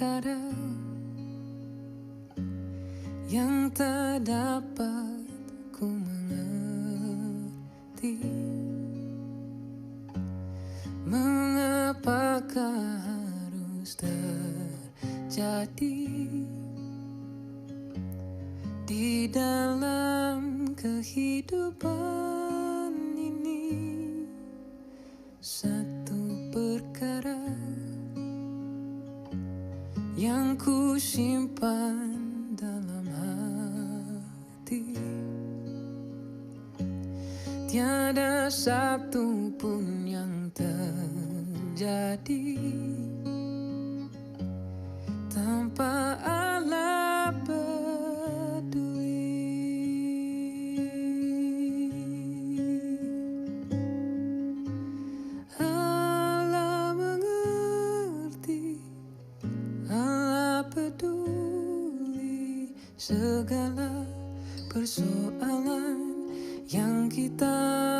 perkara yang tak dapat ku mengerti. Mengapakah harus terjadi di dalam kehidupan ini? Satu perkara yang ku simpan dalam hati, tiada satu pun yang terjadi tanpa Allah peduli. Allah mengerti, Allah peduli segala persoalan yang kita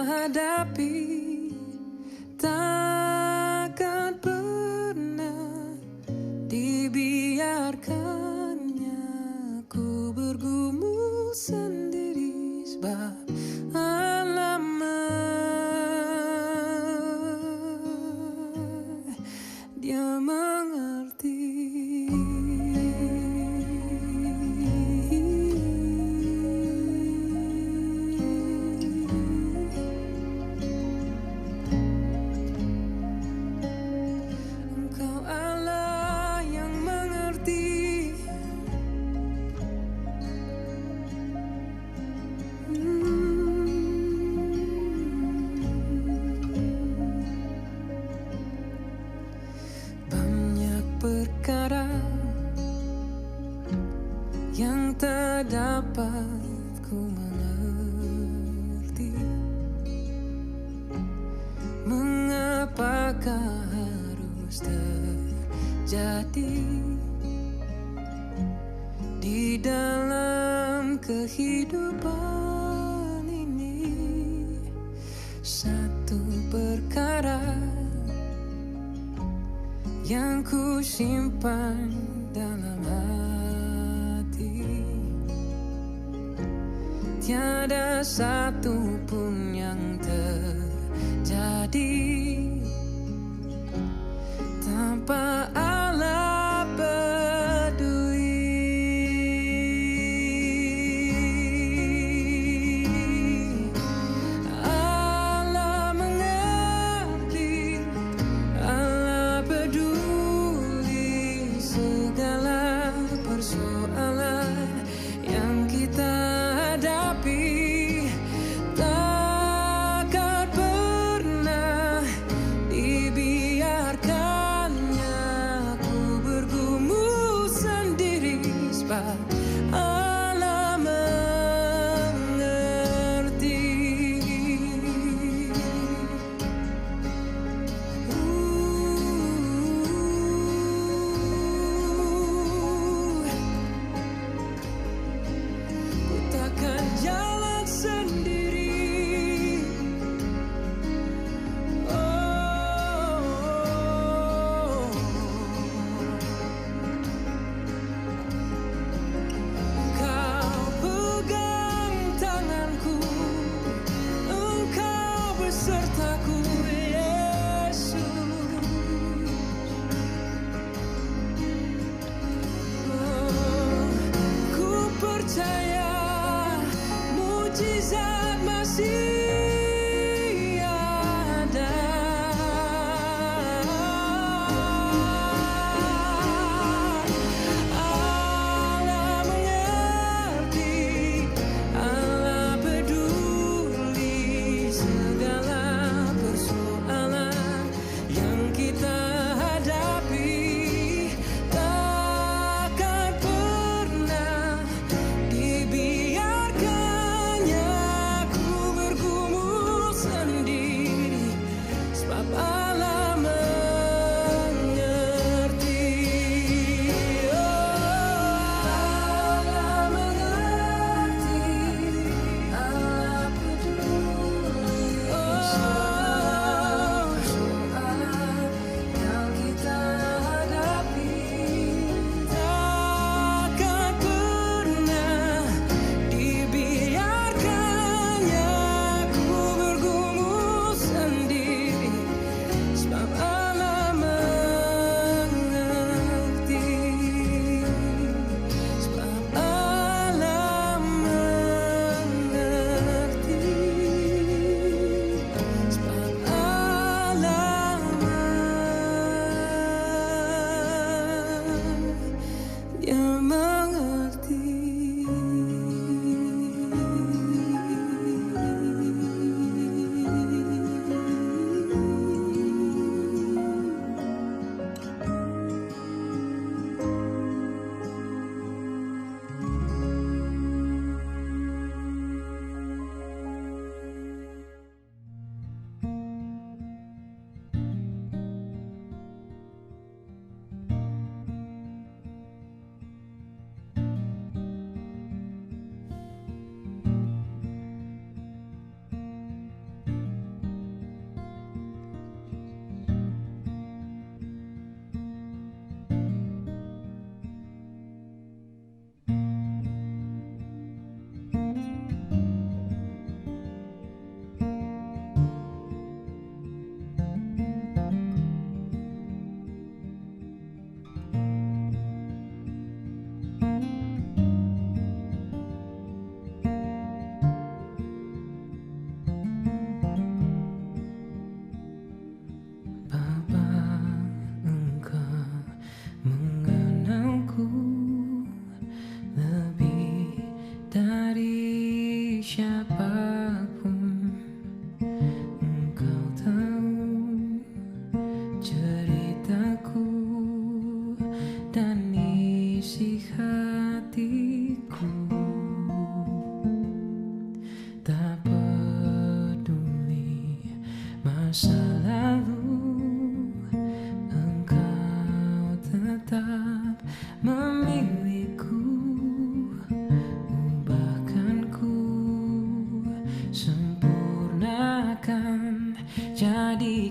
hadapi. Takkan pernah dibiarkannya ku bergumul sendiri, sebab Allah Dia mengerti. Perkara yang tak dapat ku mengerti. Mengapakah harus terjadi di dalam kehidupan ini? Satu perkara yang ku simpan dalam hati, tiada satu pun yang terjadi tanpa Allah peduli. Allah mengerti, Allah peduli segala persoalan yang kita hadapi. Takkan pernah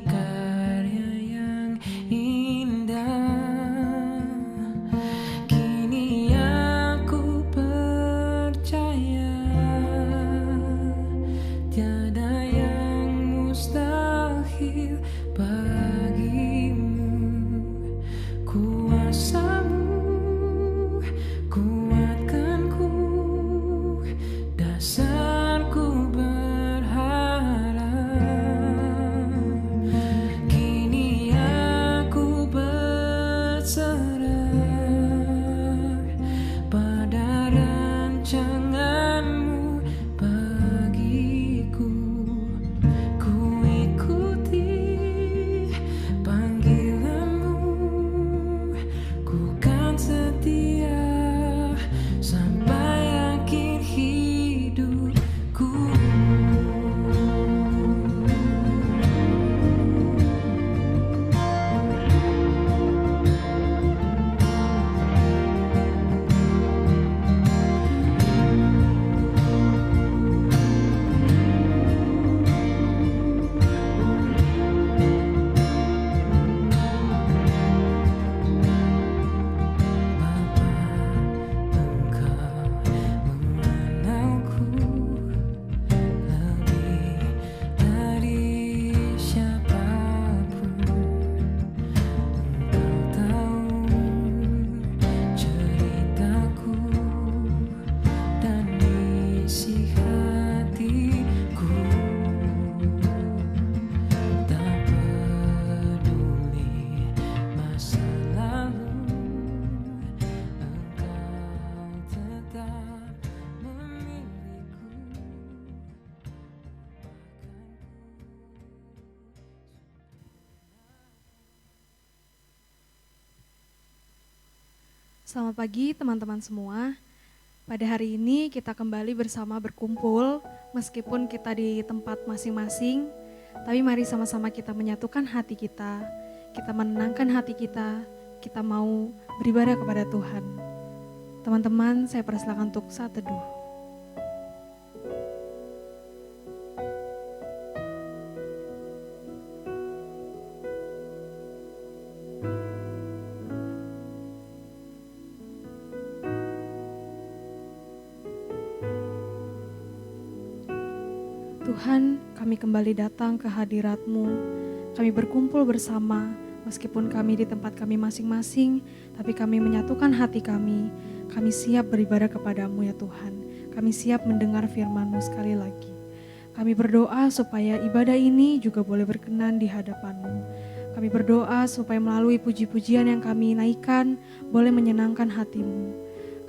karya yang indah. Kini aku percaya tiada yang mustahil bagimu. Kuasamu kuatkanku, dasarku berharap. Kini aku berserah pada rancanganmu bagiku. Ku ikuti panggilanmu, ku kan setia sampai akhir hidupku. Selamat pagi teman-teman semua. Pada hari ini kita kembali bersama berkumpul, meskipun kita di tempat masing-masing, tapi mari sama-sama kita menyatukan hati kita menenangkan hati kita mau beribadah kepada Tuhan. Teman-teman, saya persilakan untuk saat teduh. Tuhan, kami kembali datang ke hadirat-Mu. Kami berkumpul bersama, meskipun kami di tempat kami masing-masing, tapi kami menyatukan hati kami. Kami siap beribadah kepada-Mu ya Tuhan. Kami siap mendengar firman-Mu sekali lagi. Kami berdoa supaya ibadah ini juga boleh berkenan di hadapan-Mu. Kami berdoa supaya melalui puji-pujian yang kami naikkan, boleh menyenangkan hati-Mu.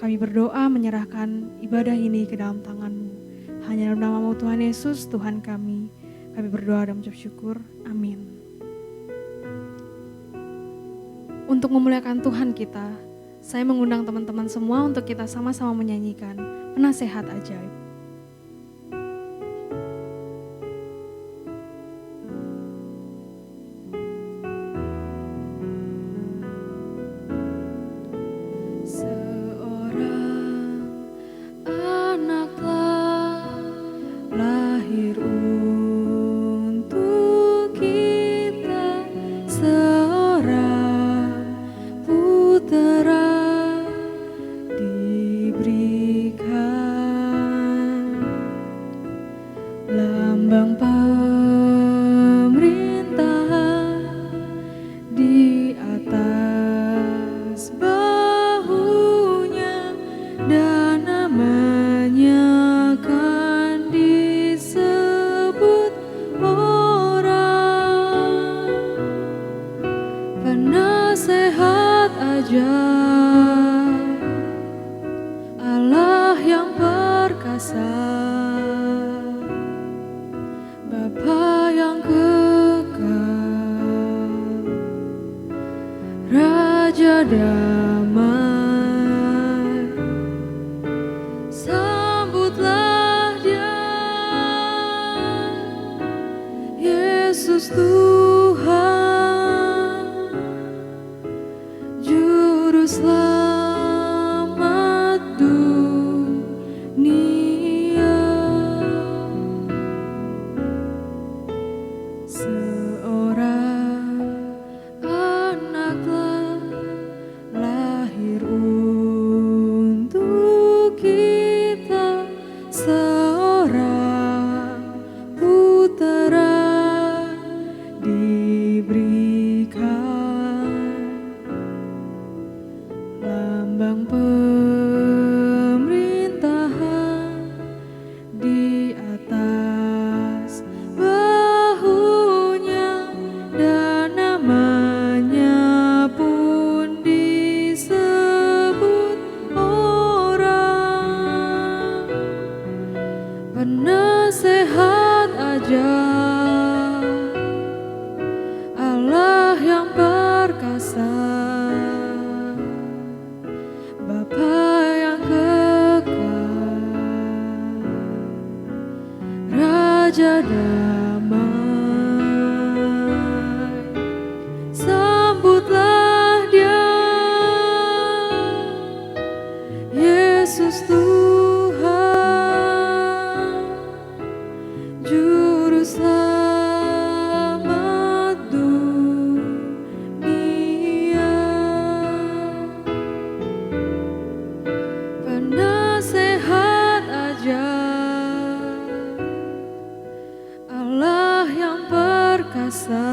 Kami berdoa menyerahkan ibadah ini ke dalam tangan-Mu. Hanya dalam nama-Mu Tuhan Yesus, Tuhan kami berdoa dan mengucap syukur. Amin. Untuk memuliakan Tuhan kita, saya mengundang teman-teman semua untuk kita sama-sama menyanyikan Penasehat Ajaib. perkasa, Bapa yang kekal, Raja damai, sambutlah Dia, Yesus Tuhan, Juru Selamat dunia, Penasehat ajaib, Allah yang perkasa,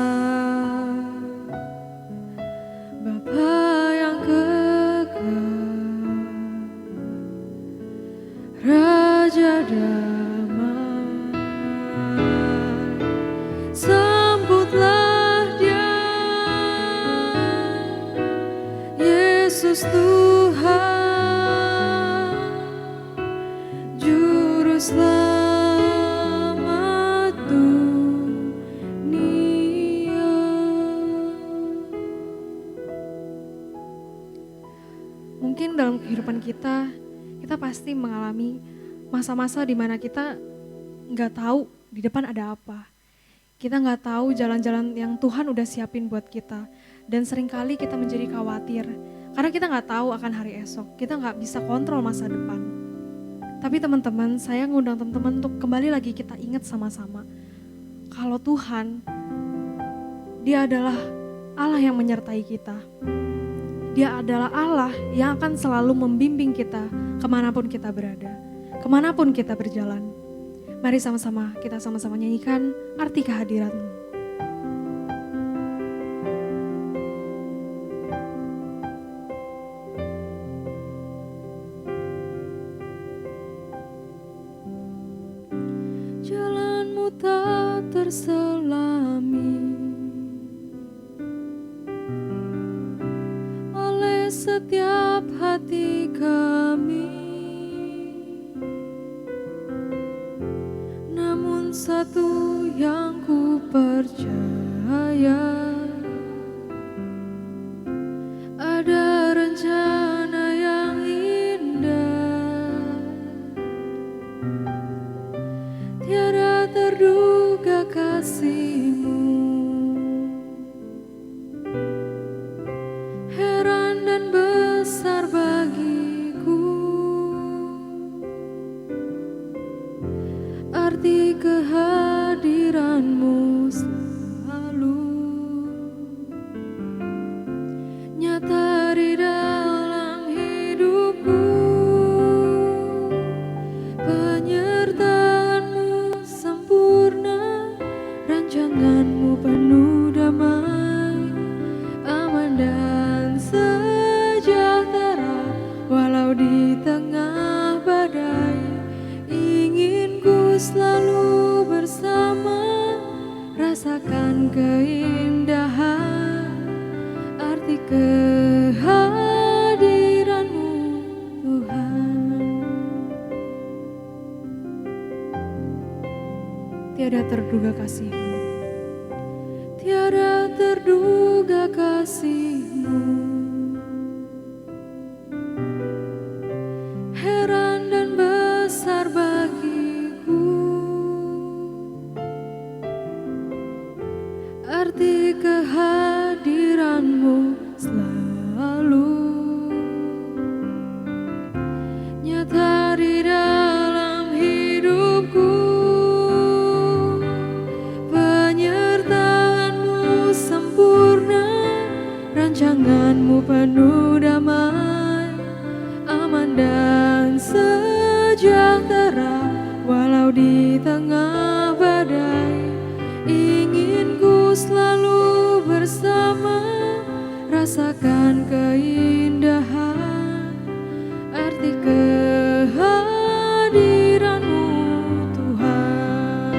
Bapa yang kekal, Raja damai, sambutlah Dia, Yesus Tuhan, Juru Selamat dunia. Mungkin dalam kehidupan kita pasti mengalami masa-masa di mana kita nggak tahu di depan ada apa. Kita nggak tahu jalan-jalan yang Tuhan udah siapin buat kita. Dan seringkali kita menjadi khawatir. Karena kita nggak tahu akan hari esok. Kita nggak bisa kontrol masa depan. Tapi teman-teman, saya ngundang teman-teman untuk kembali lagi kita ingat sama-sama. Kalau Tuhan, Dia adalah Allah yang menyertai kita. Dia adalah Allah yang akan selalu membimbing kita kemanapun kita berada, kemanapun kita berjalan. Mari sama-sama kita sama-sama nyanyikan arti kehadirat-Mu. Jalan-Mu tak terselami oleh setiap hati kami, namun satu yang ku percaya, ada rencana yang indah, tiada terduga kasih-Mu, heran dan besar bagiku, arti kehadiran-Mu selalu nyata di dalam hidupku, penyertaan-Mu sempurna, rancangan-Mu penuh damai, aman dan sejahtera, walau di tengah badai, ingin ku selalu bersama, rasakan keindahan, arti kehadiran-Mu Tuhan. Tiada terduga kasih-Mu, tiada terduga kasih-Mu, heran dan besar bagiku, arti kehadiran-Mu selalu nyata di dalam hidupku, penyertaan-Mu sempurna, rancangan-Mu penuh damai, aman dan sejahtera, walau di tengah badai, ingin ku selalu bersama, rasakan keindahan, arti kehadiran-Mu Tuhan.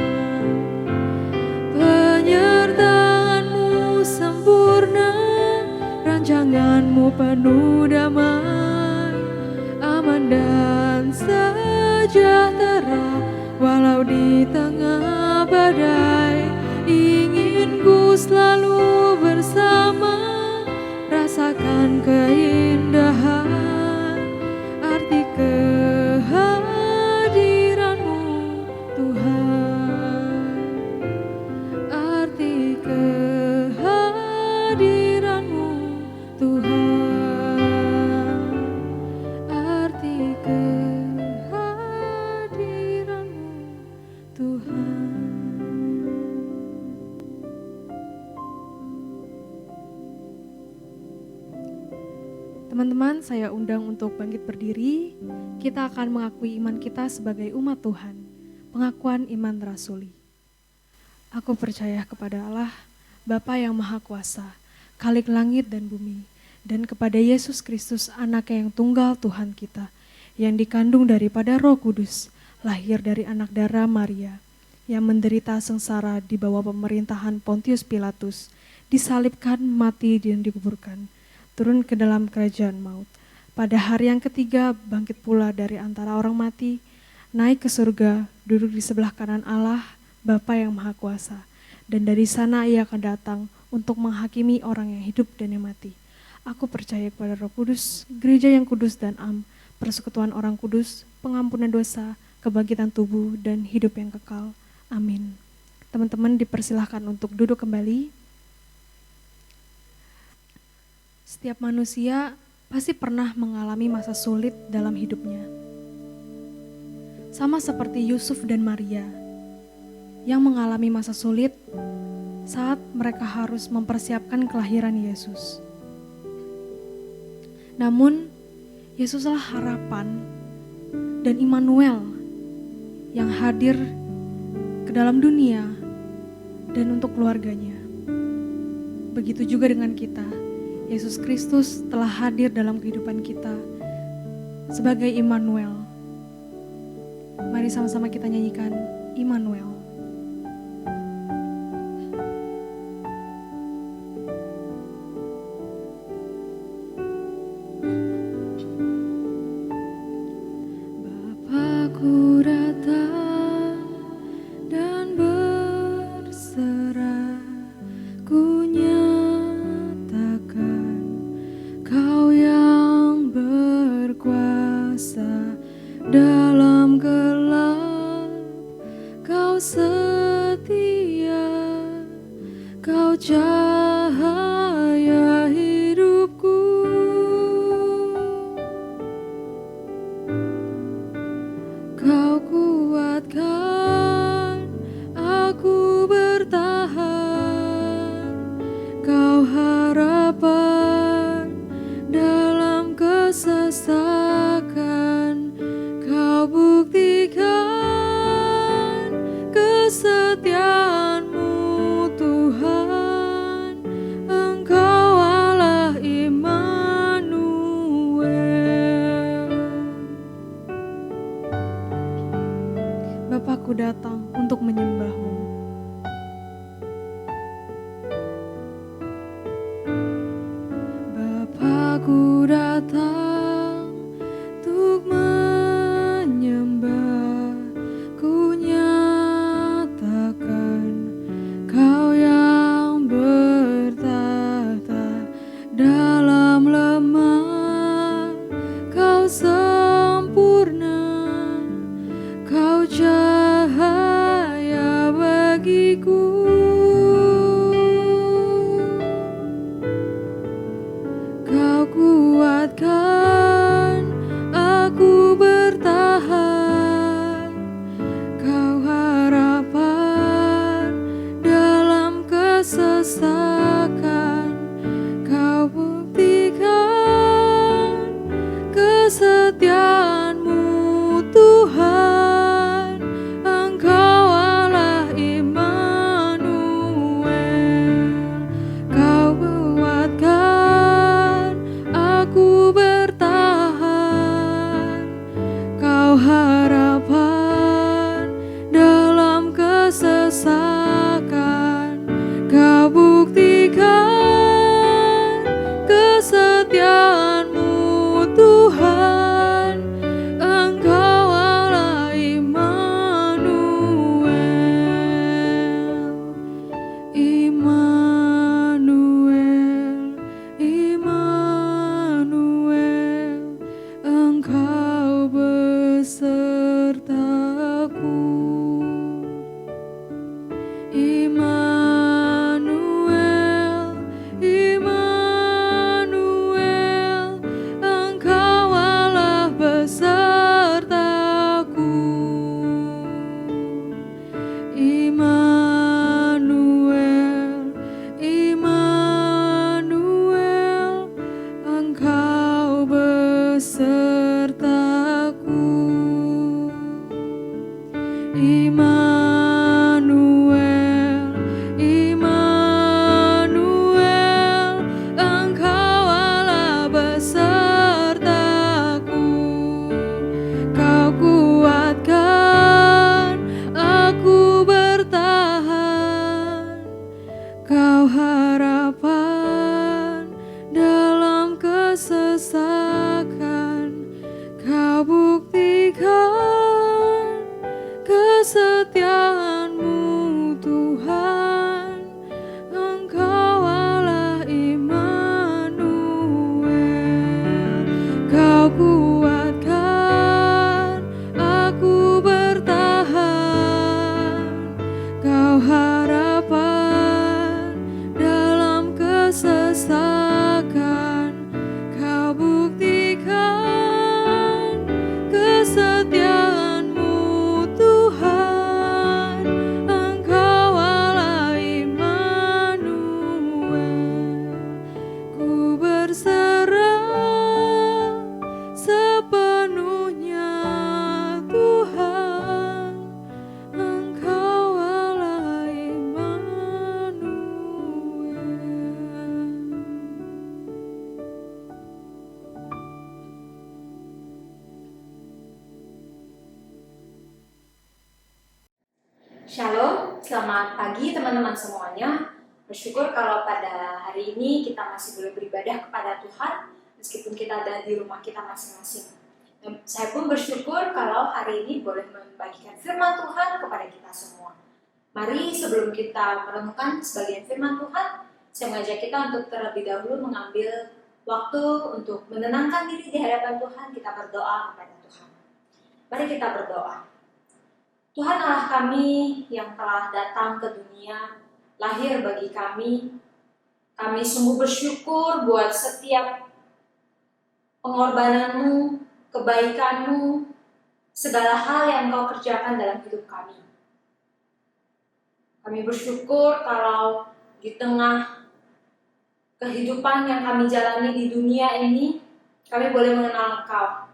Penyertaan-Mu sempurna, rancangan-Mu penuh damai, aman dan sejahtera, walau di tengah badai, ingin ku selalu bersama, Teman-teman, saya undang untuk bangkit berdiri. Kita akan mengakui iman kita sebagai umat Tuhan. Pengakuan iman rasuli. Aku percaya kepada Allah, Bapa yang Maha Kuasa, Khalik langit dan bumi, dan kepada Yesus Kristus, Anaknya yang tunggal Tuhan kita, yang dikandung daripada Roh Kudus, lahir dari anak darah Maria, yang menderita sengsara di bawah pemerintahan Pontius Pilatus, disalibkan, mati, dan dikuburkan, turun ke dalam kerajaan maut. Pada hari yang ketiga bangkit pula dari antara orang mati, naik ke surga, duduk di sebelah kanan Allah, Bapa yang Maha Kuasa. Dan dari sana ia akan datang untuk menghakimi orang yang hidup dan yang mati. Aku percaya kepada Roh Kudus, gereja yang kudus dan am, persekutuan orang kudus, pengampunan dosa, kebangkitan tubuh, dan hidup yang kekal. Amin. Teman-teman dipersilahkan untuk duduk kembali. Setiap manusia pasti pernah mengalami masa sulit dalam hidupnya. Sama seperti Yusuf dan Maria yang mengalami masa sulit saat mereka harus mempersiapkan kelahiran Yesus. Namun, Yesuslah harapan dan Immanuel yang hadir ke dalam dunia dan untuk keluarganya. Begitu juga dengan kita. Yesus Kristus telah hadir dalam kehidupan kita sebagai Immanuel. Mari sama-sama kita nyanyikan Immanuel. Bapakku datang dan berserah, ku nyatakan Kau yang berkuasa dalam gelap, Kau setia, Kau cahaya hidupku. Kau kuatkan aku bertahan, Kau harapan dalam kesesakan, Kau buktikan kesetiaan-Mu Tuhan, Engkau Allah Immanuel. Bapakku datang untuk menyembah-Mu. Bapakku datang untuk menyembah, ku nyatakan Kau yang bertahta dalam lemah, Kau sempurna, Kau cahaya bagiku. Kau kuatkan aku bertahan, Kau harapan dalam kesesakan, Kau buktikan kesetiaan-Mu Tuhan, Engkau Allah Immanuel. Kau kuatkan aku bertahan, Kau harapan dalam kesesakan, Kau buktikan kesetiaan-Mu Tuhan, Engkau Allah Immanuel. Immanuel, Immanuel, Engkau besertaku. Immanuel, harapan dalam kesesakan. Kau buktikan kesetiaan-Mu Tuhan. Engkau Allah Immanuel. Kau kuatkan aku bertahan. Kau harapan dalam kesesakan. Kau buktikan kesetiaan-Mu Tuhan. Engkau Allah Immanuel. Ku berserah sepenuhnya Tuhan. Engkau Allah Immanuel. Shalom, selamat pagi teman-teman semuanya. Bersyukur kalau pada hari ini kita masih boleh beribadah kepada Tuhan meskipun kita ada di rumah kita masing-masing. Dan saya pun bersyukur kalau hari ini boleh membagikan firman Tuhan kepada kita semua. Mari sebelum kita merenungkan sebagian firman Tuhan, saya mengajak kita untuk terlebih dahulu mengambil waktu untuk menenangkan diri di hadapan Tuhan. Kita berdoa kepada Tuhan. Mari kita berdoa. Tuhan Allah kami yang telah datang ke dunia, lahir bagi kami sungguh bersyukur buat setiap pengorbanan-Mu, kebaikan-Mu, segala hal yang Kau kerjakan dalam hidup kami. Kami bersyukur kalau di tengah kehidupan yang kami jalani di dunia ini, kami boleh mengenal Engkau,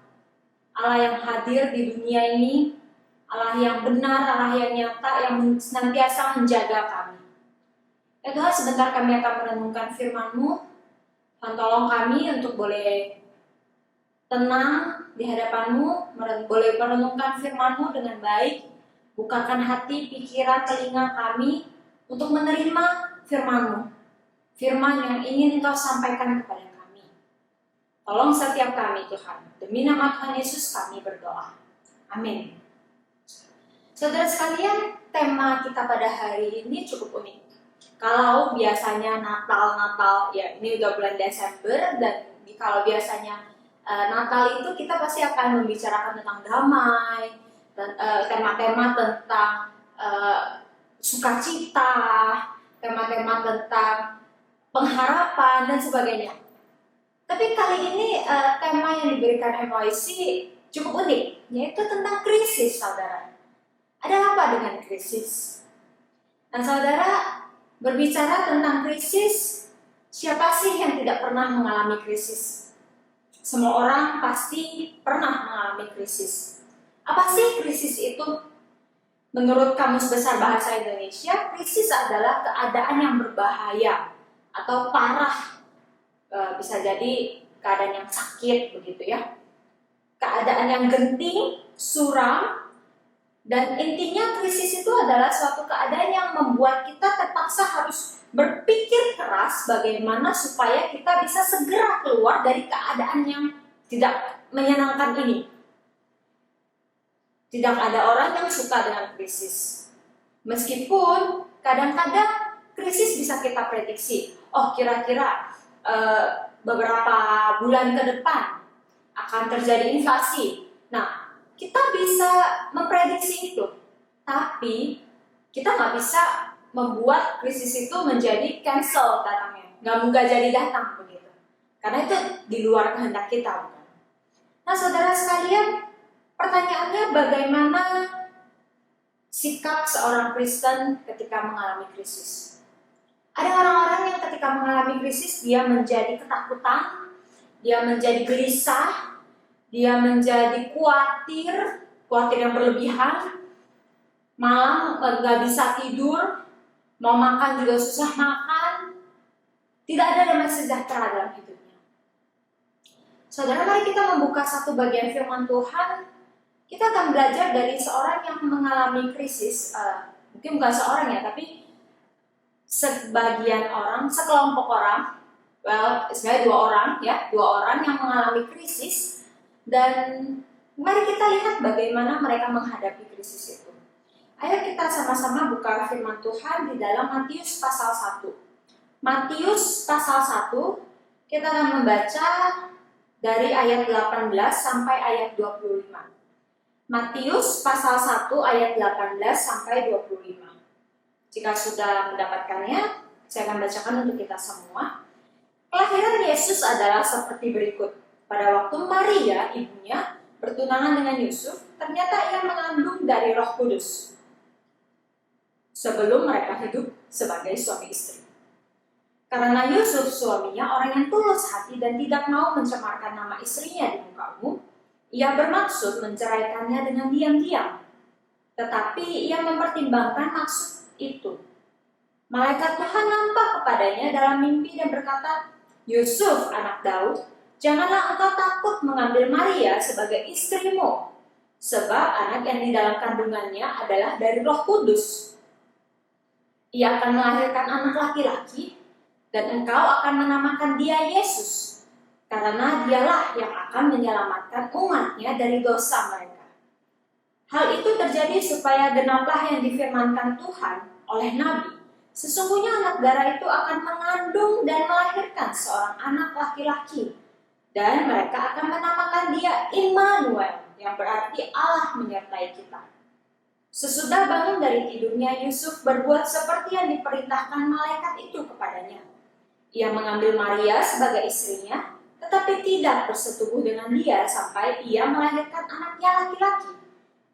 Allah yang hadir di dunia ini, Allah yang benar, Allah yang nyata, yang senantiasa menjaga kami. Ya Tuhan, sebentar kami akan merenungkan firman-Mu. Tuhan tolong kami untuk boleh tenang di hadapan-Mu, boleh merenungkan firman-Mu dengan baik. Bukakan hati, pikiran, telinga kami untuk menerima firman-Mu. Firman yang ingin Engkau sampaikan kepada kami. Tolong setiap kami Tuhan. Demi nama Tuhan Yesus kami berdoa. Amin. Saudara sekalian, tema kita pada hari ini cukup unik. Kalau biasanya Natal, ya ini udah bulan Desember, dan kalau biasanya Natal itu kita pasti akan membicarakan tentang damai, dan tema-tema tentang sukacita, tema-tema tentang pengharapan dan sebagainya. Tapi kali ini tema yang diberikan MYC cukup unik, yaitu tentang krisis, saudara. Ada apa dengan krisis? Nah, saudara, berbicara tentang krisis, siapa sih yang tidak pernah mengalami krisis? Semua orang pasti pernah mengalami krisis. Apa sih krisis itu? Menurut Kamus Besar Bahasa Indonesia, krisis adalah keadaan yang berbahaya atau parah. Bisa jadi keadaan yang sakit, begitu ya. Keadaan yang genting, suram, dan intinya krisis itu adalah suatu keadaan yang membuat kita terpaksa harus berpikir keras bagaimana supaya kita bisa segera keluar dari keadaan yang tidak menyenangkan ini. Tidak ada orang yang suka dengan krisis. Meskipun kadang-kadang krisis bisa kita prediksi. Oh, kira-kira beberapa bulan ke depan akan terjadi inflasi. Nah, kita bisa memprediksi itu, tapi kita nggak bisa membuat krisis itu menjadi cancel datangnya, nggak jadi datang begitu, karena itu di luar kehendak kita, bukan? Nah, saudara sekalian, pertanyaannya bagaimana sikap seorang Kristen ketika mengalami krisis? Ada orang-orang yang ketika mengalami krisis dia menjadi ketakutan, dia menjadi gelisah, dia menjadi khawatir yang berlebihan, malam nggak bisa tidur, mau makan juga susah makan, tidak ada damai sejahtera dalam hidupnya. Saudara, mari kita membuka satu bagian firman Tuhan. Kita akan belajar dari seorang yang mengalami krisis, mungkin bukan seorang ya, tapi sebagian orang, sekelompok orang, sebenarnya dua orang yang mengalami krisis, dan mari kita lihat bagaimana mereka menghadapi krisis itu. Ayo kita sama-sama buka firman Tuhan di dalam Matius pasal 1. Matius pasal 1, kita akan membaca dari ayat 18 sampai ayat 25. Matius pasal 1 ayat 18 sampai 25. Jika sudah mendapatkannya, saya akan bacakan untuk kita semua. Kelahiran Yesus adalah seperti berikut. Pada waktu Maria, ibunya, bertunangan dengan Yusuf, ternyata ia mengandung dari Roh Kudus sebelum mereka hidup sebagai suami istri. Karena Yusuf suaminya orang yang tulus hati dan tidak mau mencemarkan nama istrinya di muka umum, ia bermaksud menceraikannya dengan diam-diam. Tetapi ia mempertimbangkan maksud itu. Malaikat Tuhan nampak kepadanya dalam mimpi dan berkata, "Yusuf, anak Daud, janganlah engkau takut mengambil Maria sebagai istrimu, sebab anak yang di dalam kandungannya adalah dari Roh Kudus. Ia akan melahirkan anak laki-laki, dan engkau akan menamakan dia Yesus, karena dialah yang akan menyelamatkan umatnya dari dosa mereka." Hal itu terjadi supaya genaplah yang difirmankan Tuhan oleh Nabi. Sesungguhnya anak darah itu akan mengandung dan melahirkan seorang anak laki-laki, dan mereka akan menamakan dia Immanuel, yang berarti Allah menyertai kita. Sesudah bangun dari tidurnya, Yusuf berbuat seperti yang diperintahkan malaikat itu kepadanya. Ia mengambil Maria sebagai istrinya, tetapi tidak bersetubuh dengan dia sampai ia melahirkan anaknya laki-laki,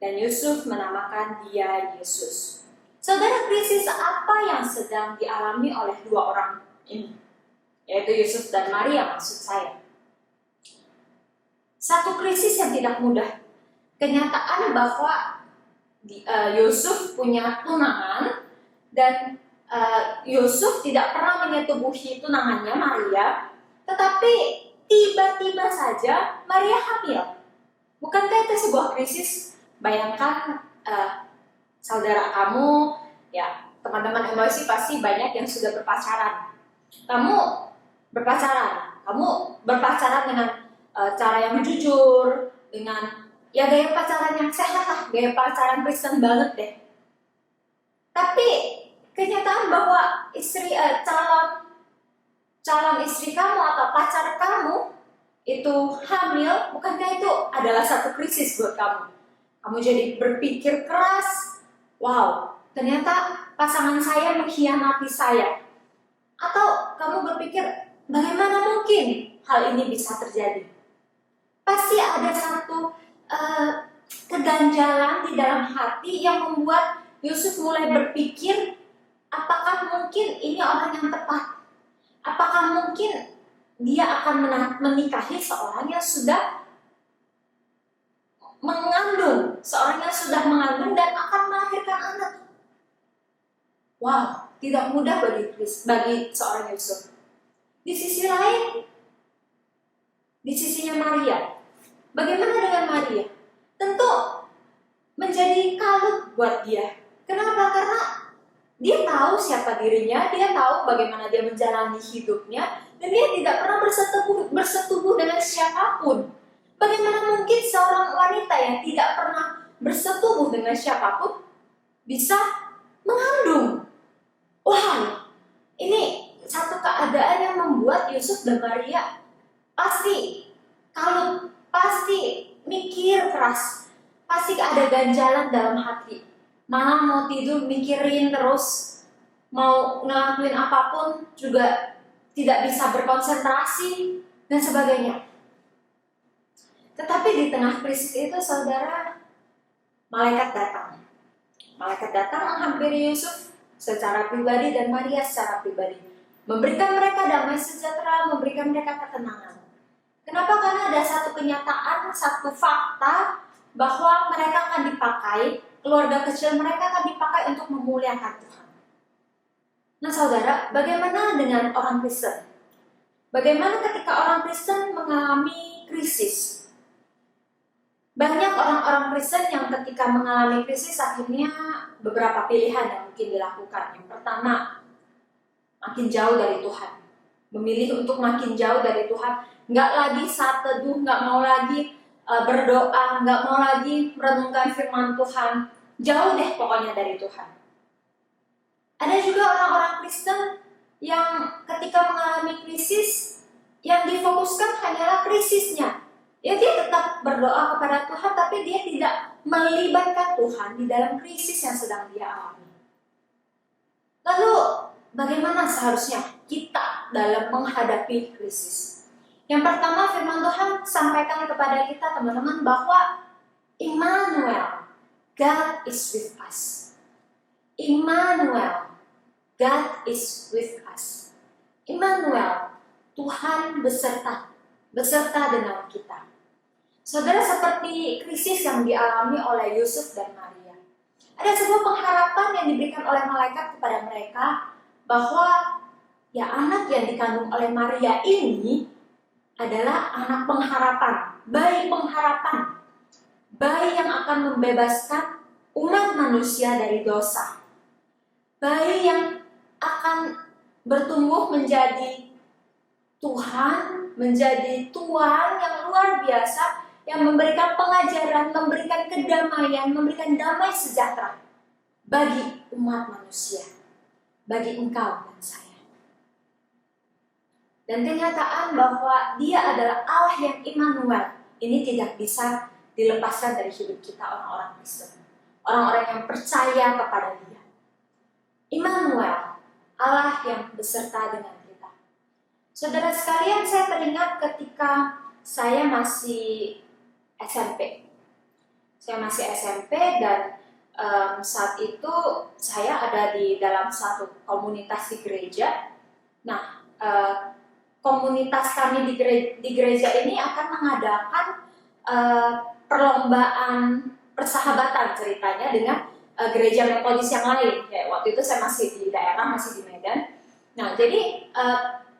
dan Yusuf menamakan dia Yesus. Saudara, krisis apa yang sedang dialami oleh dua orang ini? Yaitu Yusuf dan Maria, maksud saya. Satu krisis yang tidak mudah. Kenyataan bahwa Yusuf punya tunangan, dan Yusuf tidak pernah menyetubuhi tunangannya Maria, tetapi tiba-tiba saja Maria hamil. Bukankah itu sebuah krisis? Bayangkan saudara kamu, ya teman-teman emosi pasti banyak yang sudah berpacaran. Kamu berpacaran dengan cara yang jujur, dengan ya gaya pacaran yang sehat lah, gaya pacaran Kristen banget deh. Tapi kenyataan bahwa calon istri kamu atau pacar kamu itu hamil, bukankah itu adalah satu krisis buat kamu? Kamu jadi berpikir keras, wow, ternyata pasangan saya mengkhianati saya. Atau kamu berpikir, bagaimana mungkin hal ini bisa terjadi? Pasti ada satu keganjalan di dalam hati yang membuat Yusuf mulai berpikir, apakah mungkin ini orang yang tepat? Apakah mungkin dia akan menikahi seorang yang sudah mengandung, dan akan melahirkan anak? Wow, tidak mudah bagi seorang Yusuf. Di sisi lain, di sisinya Maria, bagaimana dengan Maria? Tentu menjadi kalut buat dia. Kenapa? Karena dia tahu siapa dirinya, dia tahu bagaimana dia menjalani hidupnya, dan dia tidak pernah bersetubuh dengan siapapun. Bagaimana mungkin seorang wanita yang tidak pernah bersetubuh dengan siapapun bisa mengandung? Wah, ini satu keadaan yang membuat Yusuf dan Maria pasti kalut, pasti mikir keras, pasti ada ganjalan dalam hati. Malah mau tidur mikirin terus, mau ngelakuin apapun juga tidak bisa berkonsentrasi dan sebagainya. Tetapi di tengah krisis itu, saudara, malaikat datang. Malaikat datang menghampiri Yusuf secara pribadi dan Maria secara pribadi, memberikan mereka damai sejahtera, memberikan mereka ketenangan. Kenapa? Karena ada satu kenyataan, satu fakta bahwa mereka akan dipakai, keluarga kecil mereka akan dipakai untuk memuliakan Tuhan. Nah saudara, bagaimana dengan orang Kristen? Bagaimana ketika orang Kristen mengalami krisis? Banyak orang-orang Kristen yang ketika mengalami krisis akhirnya beberapa pilihan yang mungkin dilakukan. Yang pertama, makin jauh dari Tuhan. Memilih untuk makin jauh dari Tuhan. Nggak lagi saat teduh, nggak mau lagi berdoa, nggak mau lagi merenungkan firman Tuhan. Jauh deh pokoknya dari Tuhan. Ada juga orang-orang Kristen yang ketika mengalami krisis, yang difokuskan hanyalah krisisnya. Ya dia tetap berdoa kepada Tuhan, tapi dia tidak melibatkan Tuhan di dalam krisis yang sedang dia alami. Lalu bagaimana seharusnya kita dalam menghadapi krisis? Yang pertama, firman Tuhan sampaikan kepada kita teman-teman bahwa Immanuel, God is with us. Immanuel, God is with us. Immanuel, Tuhan beserta dengan kita. Saudara, seperti krisis yang dialami oleh Yusuf dan Maria, ada sebuah pengharapan yang diberikan oleh malaikat kepada mereka bahwa ya anak yang dikandung oleh Maria ini adalah anak pengharapan, bayi yang akan membebaskan umat manusia dari dosa, bayi yang akan bertumbuh menjadi Tuhan, menjadi Tuhan yang luar biasa, yang memberikan pengajaran, memberikan kedamaian, memberikan damai sejahtera bagi umat manusia, bagi engkau dan saya. Dan kenyataan bahwa Dia adalah Allah yang Immanuel ini tidak bisa dilepaskan dari hidup kita orang-orang Kristen, orang-orang yang percaya kepada Dia. Immanuel, Allah yang beserta dengan kita. Saudara sekalian, saya teringat ketika saya masih SMP. Saya masih SMP dan saat itu saya ada di dalam satu komunitas di gereja. Nah, komunitas kami di gereja ini akan mengadakan perlombaan persahabatan ceritanya dengan gereja metodis yang lain. Kayak waktu itu saya masih di daerah, masih di Medan. Nah, jadi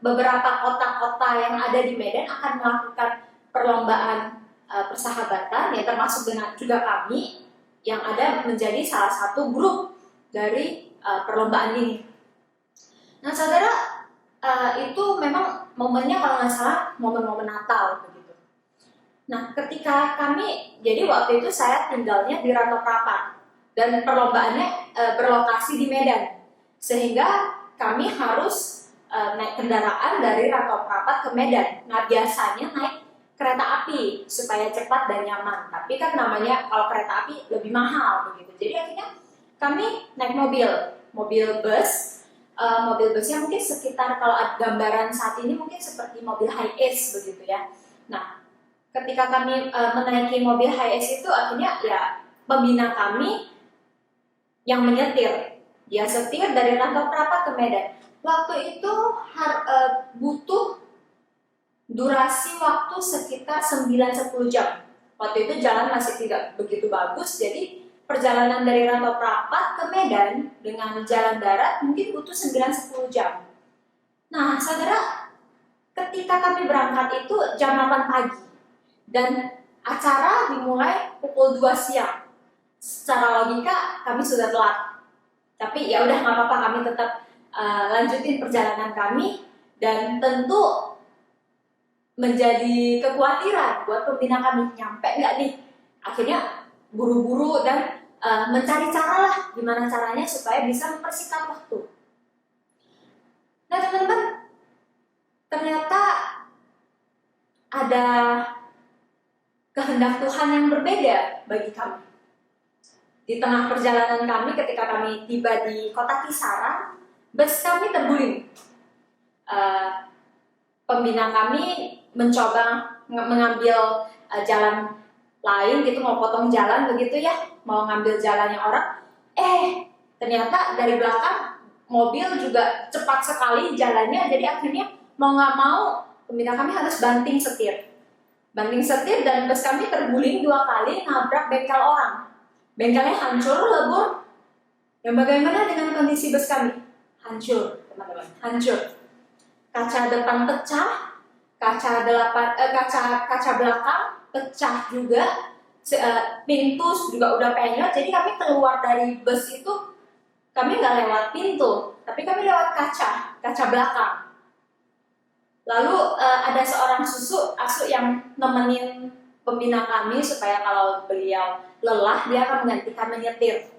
beberapa kota-kota yang ada di Medan akan melakukan perlombaan persahabatan, ya termasuk dengan juga kami yang ada menjadi salah satu grup dari perlombaan ini. Nah, saudara, itu memang momennya kalau nggak salah momen-momen Natal begitu. Nah, ketika kami, jadi waktu itu saya tinggalnya di Rantau Prapat dan perlombaannya berlokasi di Medan, sehingga kami harus naik kendaraan dari Rantau Prapat ke Medan. Nah, biasanya naik kereta api supaya cepat dan nyaman. Tapi kan namanya kalau kereta api lebih mahal begitu. Jadi akhirnya kami naik mobil bus. Mobil busnya mungkin sekitar, kalau ada gambaran saat ini mungkin seperti mobil Hiace begitu ya. Nah, ketika kami menaiki mobil Hiace itu akhirnya ya pembina kami yang menyetir. Dia setir dari Rantau Prapat ke Medan. Waktu itu butuh durasi waktu sekitar 9-10 jam. Waktu itu jalan masih tidak begitu bagus, jadi perjalanan dari Rantau Prapat ke Medan dengan jalan darat mungkin butuh 9-10 jam. Nah, saudara, ketika kami berangkat itu jam 8 pagi dan acara dimulai pukul 2 siang. Secara logika kami sudah telat. Tapi ya udah nggak apa-apa, kami tetap lanjutin perjalanan kami, dan tentu menjadi kekhawatiran buat pembina kami, nyampe nggak nih. Akhirnya buru-buru dan mencari cara lah gimana caranya supaya bisa mempersingkat waktu. Nah, teman-teman, ternyata ada kehendak Tuhan yang berbeda bagi kami. Di tengah perjalanan kami, ketika kami tiba di kota Kisaran, bus kami terguling. Pembina kami mencoba mengambil jalan lain gitu, mau potong jalan begitu ya, mau ngambil jalannya orang. Ternyata dari belakang mobil juga cepat sekali jalannya, jadi akhirnya mau nggak mau pembina kami harus banting setir dan bus kami terguling 2 kali nabrak bengkel orang. Bengkelnya hancur, lebur. Dan bagaimana dengan kondisi bus kami? Hancur, teman-teman, hancur. Kaca depan pecah, kaca belakang pecah juga, pintu juga udah penyok. Jadi kami keluar dari bus itu, kami nggak lewat pintu, tapi kami lewat kaca. kaca belakang. Lalu ada seorang asu yang nemenin pembina kami supaya kalau beliau lelah dia akan menggantikan menyetir.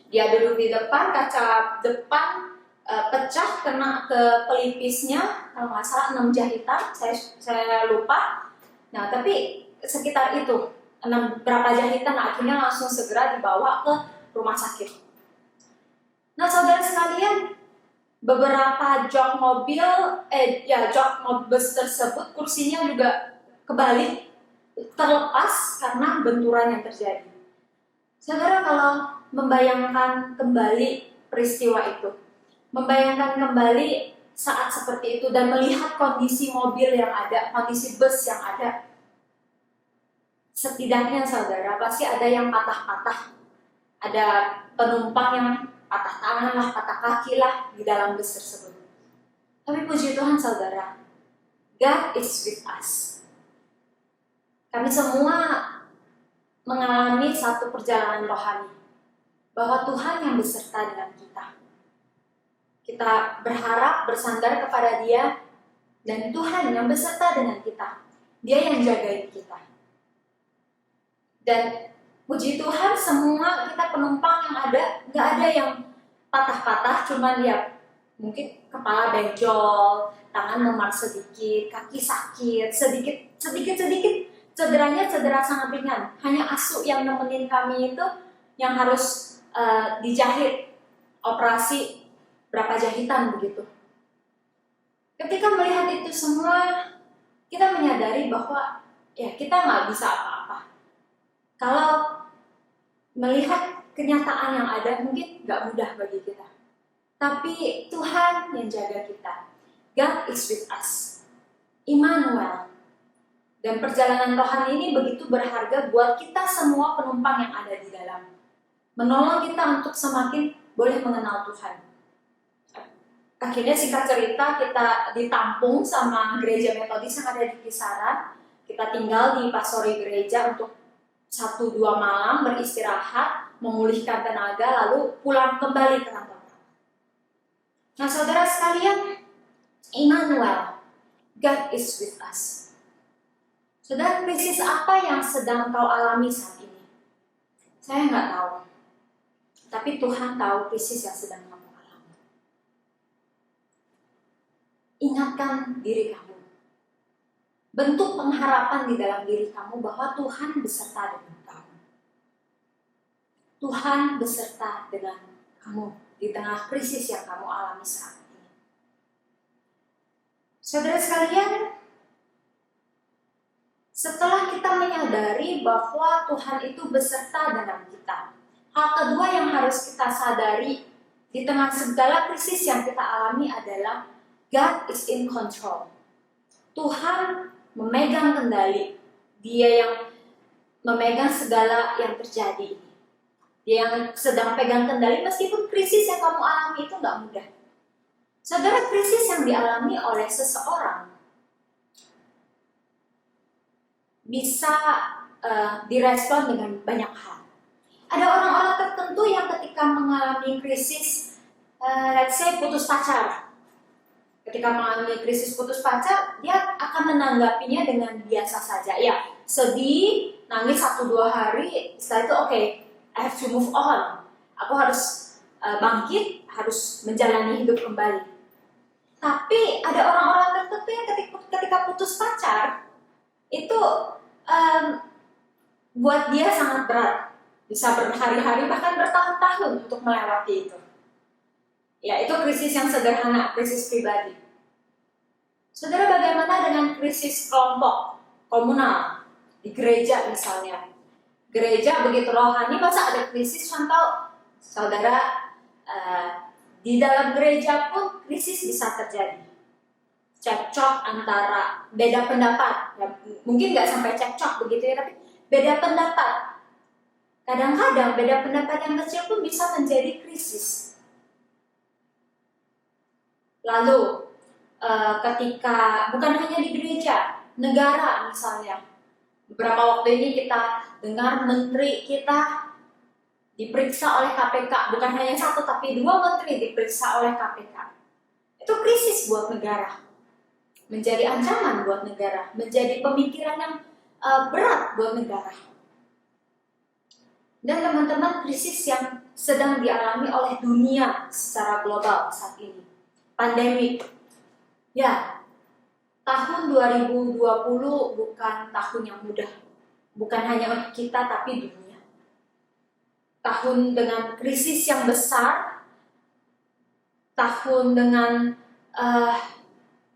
Dia duduk di depan, kaca depan pecah kena ke pelipisnya, kalau nggak salah 6 jahitan, saya lupa. Nah tapi sekitar itu 6 berapa jahitan, akhirnya langsung segera dibawa ke rumah sakit. Nah saudara sekalian, beberapa jok bus tersebut kursinya juga kebalik, terlepas karena benturan yang terjadi. Saudara kalau membayangkan kembali peristiwa itu, membayangkan kembali saat seperti itu dan melihat kondisi mobil yang ada, kondisi bus yang ada, setidaknya saudara pasti ada yang patah-patah, ada penumpang yang patah tangan lah, patah kaki lah di dalam bus tersebut. Tapi puji Tuhan saudara, God is with us. Kami semua mengalami satu perjalanan rohani, bahwa Tuhan yang beserta dengan kita. Kita berharap bersandar kepada Dia, dan Tuhan yang beserta dengan kita. Dia yang jagain kita. Dan puji Tuhan semua kita penumpang yang ada, gak ada yang patah-patah, cuman ya mungkin kepala benjol, tangan memar sedikit, kaki sakit, sedikit cederanya cedera sangat ringan. Hanya asu yang nemenin kami itu yang harus dijahit, operasi berapa jahitan begitu. Ketika melihat itu semua, kita menyadari bahwa ya kita nggak bisa apa-apa. Kalau melihat kenyataan yang ada mungkin nggak mudah bagi kita. Tapi Tuhan yang jaga kita. God is with us. Immanuel. Dan perjalanan rohani ini begitu berharga buat kita semua penumpang yang ada di dalam. Menolong kita untuk semakin boleh mengenal Tuhan. Akhirnya singkat cerita kita ditampung sama gereja metodis yang ada di Kisaran. Kita tinggal di pastori gereja untuk 1-2 malam beristirahat, memulihkan tenaga, lalu pulang kembali ke kantor. Nah saudara sekalian, Immanuel, God is with us. Saudara, krisis apa yang sedang kau alami saat ini? Saya nggak tahu. Tapi Tuhan tahu krisis yang sedang kamu alami. Ingatkan diri kamu. Bentuk pengharapan di dalam diri kamu bahwa Tuhan beserta dengan kamu. Tuhan beserta dengan kamu di tengah krisis yang kamu alami saat ini. Saudara sekalian, setelah kita menyadari bahwa Tuhan itu beserta dengan kita, hal kedua yang harus kita sadari di tengah segala krisis yang kita alami adalah God is in control. Tuhan memegang kendali. Dia yang memegang segala yang terjadi ini. Dia yang sedang pegang kendali meskipun krisis yang kamu alami itu gak mudah. Saudara, krisis yang dialami oleh seseorang bisa direspon dengan banyak hal. Ada orang-orang tertentu yang ketika mengalami krisis, let's say putus pacar. Ketika mengalami krisis putus pacar, dia akan menanggapinya dengan biasa saja. Ya, sedih, nangis 1-2 hari, setelah itu oke, I have to move on. Aku harus bangkit, harus menjalani hidup kembali. Tapi ada orang-orang tertentu yang ketika putus pacar, itu buat dia sangat berat. Bisa berhari-hari bahkan bertahun-tahun untuk melewati itu. Ya, itu krisis yang sederhana, krisis pribadi. Saudara, bagaimana dengan krisis kelompok, komunal, di gereja misalnya? Gereja begitu rohani, masa ada krisis? Contoh, saudara, di dalam gereja pun krisis bisa terjadi. Cekcok antara beda pendapat, ya, mungkin nggak sampai cekcok begitu ya, tapi beda pendapat. Kadang-kadang beda pendapat yang kecil pun bisa menjadi krisis. Lalu ketika bukan hanya di gereja, negara misalnya, beberapa waktu ini kita dengar menteri kita diperiksa oleh KPK, bukan hanya 1 tapi 2 menteri diperiksa oleh KPK. itu krisis buat negara, menjadi ancaman buat negara, menjadi pemikiran yang berat buat negara. Dan teman-teman, krisis yang sedang dialami oleh dunia secara global saat ini, pandemi. Ya, tahun 2020 bukan tahun yang mudah, bukan hanya untuk kita tapi dunia. Tahun dengan krisis yang besar, tahun dengan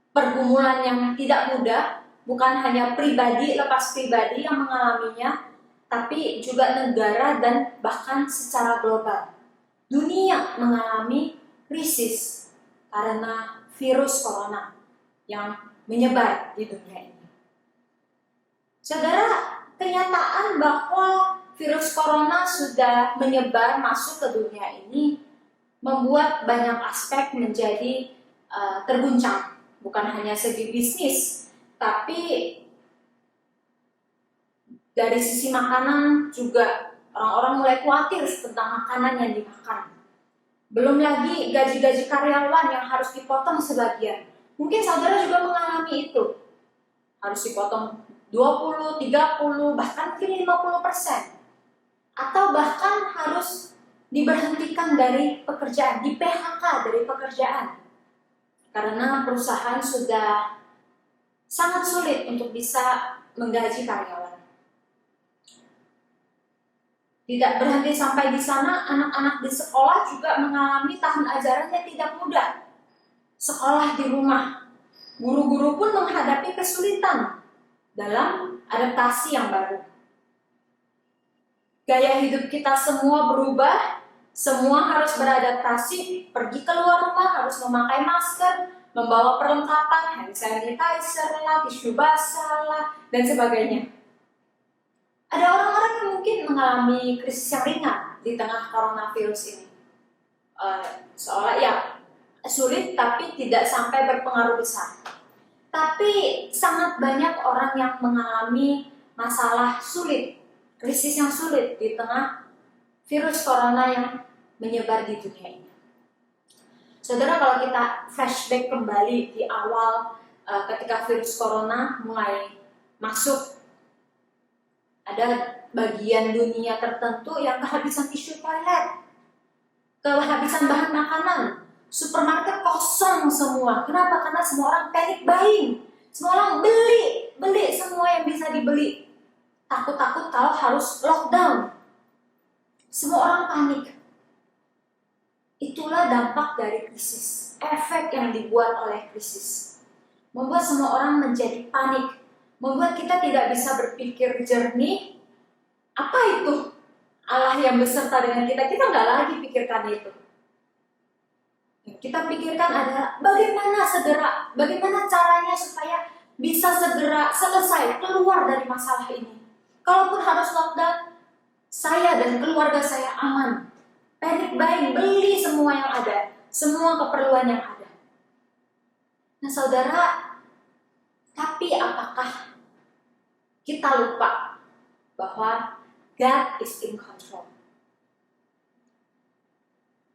pergumulan yang tidak mudah, bukan hanya pribadi lepas pribadi yang mengalaminya, tapi juga negara dan bahkan secara global. Dunia mengalami krisis karena virus corona yang menyebar di dunia ini. Saudara, kenyataan bahwa virus corona sudah menyebar masuk ke dunia ini membuat banyak aspek menjadi terguncang. Bukan hanya segi bisnis, tapi dari sisi makanan juga orang-orang mulai khawatir tentang makanan yang dimakan. Belum lagi gaji-gaji karyawan yang harus dipotong sebagian. Mungkin saudara juga mengalami itu. Harus dipotong 20, 30, bahkan mungkin 50%. Atau bahkan harus diberhentikan dari pekerjaan, di PHK dari pekerjaan. Karena perusahaan sudah sangat sulit untuk bisa menggaji karyawan. Tidak berhenti sampai di sana, anak-anak di sekolah juga mengalami tahun ajaran yang tidak mudah. Sekolah di rumah, guru-guru pun menghadapi kesulitan dalam adaptasi yang baru. Gaya hidup kita semua berubah, semua harus beradaptasi, pergi keluar rumah harus memakai masker, membawa perlengkapan, hand sanitizer lah, tisu basah lah, dan sebagainya. Ada orang-orang yang mungkin mengalami krisis yang ringan di tengah coronavirus ini. Seolah ya sulit tapi tidak sampai berpengaruh besar. Tapi sangat banyak orang yang mengalami masalah sulit, krisis yang sulit di tengah virus corona yang menyebar di dunia ini. Saudara, kalau kita flashback kembali di awal ketika virus corona mulai masuk, ada bagian dunia tertentu yang kehabisan tisu toilet, kehabisan bahan makanan, supermarket kosong semua. Kenapa? Karena semua orang panic buying, semua orang beli semua yang bisa dibeli. Takut-takut kalau harus lockdown. Semua orang panik. Itulah dampak dari krisis, efek yang dibuat oleh krisis. Membuat semua orang menjadi panik, membuat kita tidak bisa berpikir jernih. Apa itu Allah yang beserta dengan kita? Kita nggak lagi pikirkan itu. Yang kita pikirkan adalah bagaimana caranya supaya bisa segera selesai, keluar dari masalah ini. Kalaupun harus lockdown, saya dan keluarga saya aman. Panic buying, beli semua yang ada, semua keperluan yang ada. Nah saudara, tapi apakah kita lupa bahwa God is in control?